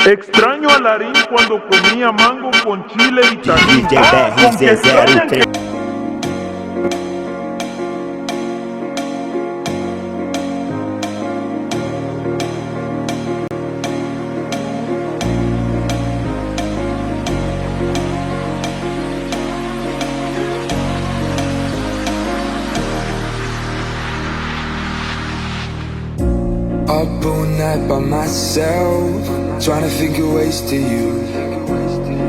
Extraño a Larín cuando comía mango con chile y tajín. Con que extrañan que... Up all night by myself, trying to figure ways to you.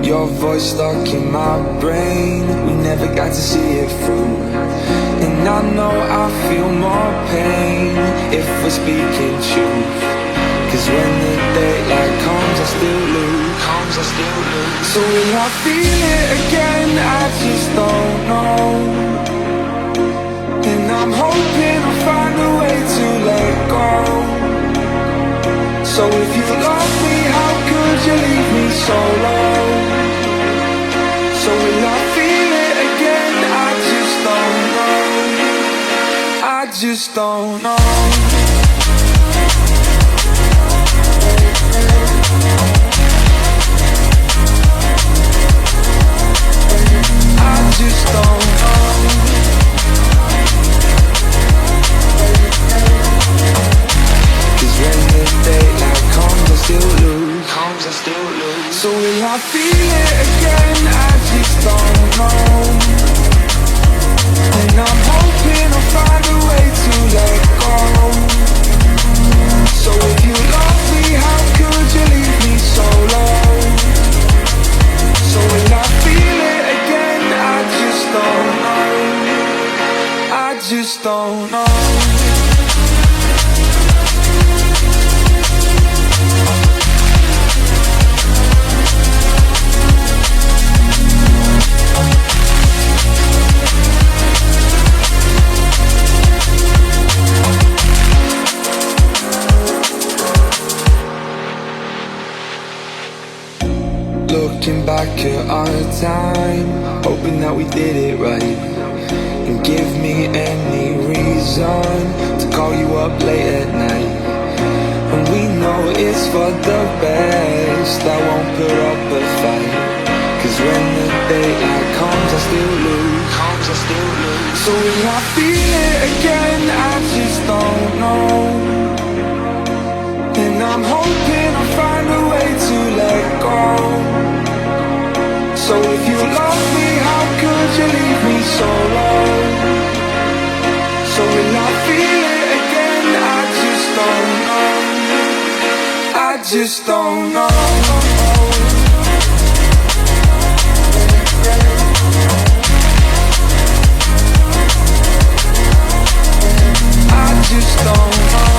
Your voice stuck in my brain, we never got to see it through. And I know I feel more pain if we're speaking truth. Cause when the daylight comes I still lose. So will I feel it again? I just don't know. And I'm hoping I'll find a way to let go. So if you love me, how could you leave me so low? So will I feel it again? I just don't know. I just don't know. I just don't know. Cause when the daylight comes I still lose. So will I feel it again? I just don't know. And I'm hoping I'll find a way to let go. So if you love me, how could you leave me so low? So will I feel it again? I just don't know. I just don't know. Looking back at our time, hoping that we did it right. And give me any reason to call you up late at night. And we know it's for the best, I won't put up a fight. Cause when the daylight comes I still lose. So will I feel it again? I just don't know. And I'm hoping I'll find a way to let go. So if you love me, how could you leave me so low? So will I feel it again? I just don't know. I just don't know. I just don't know.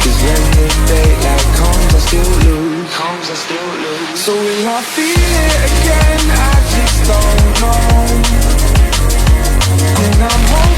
Cause when the daylight comes I still lose. So will I feel it again? I just don't know. And I'm hoping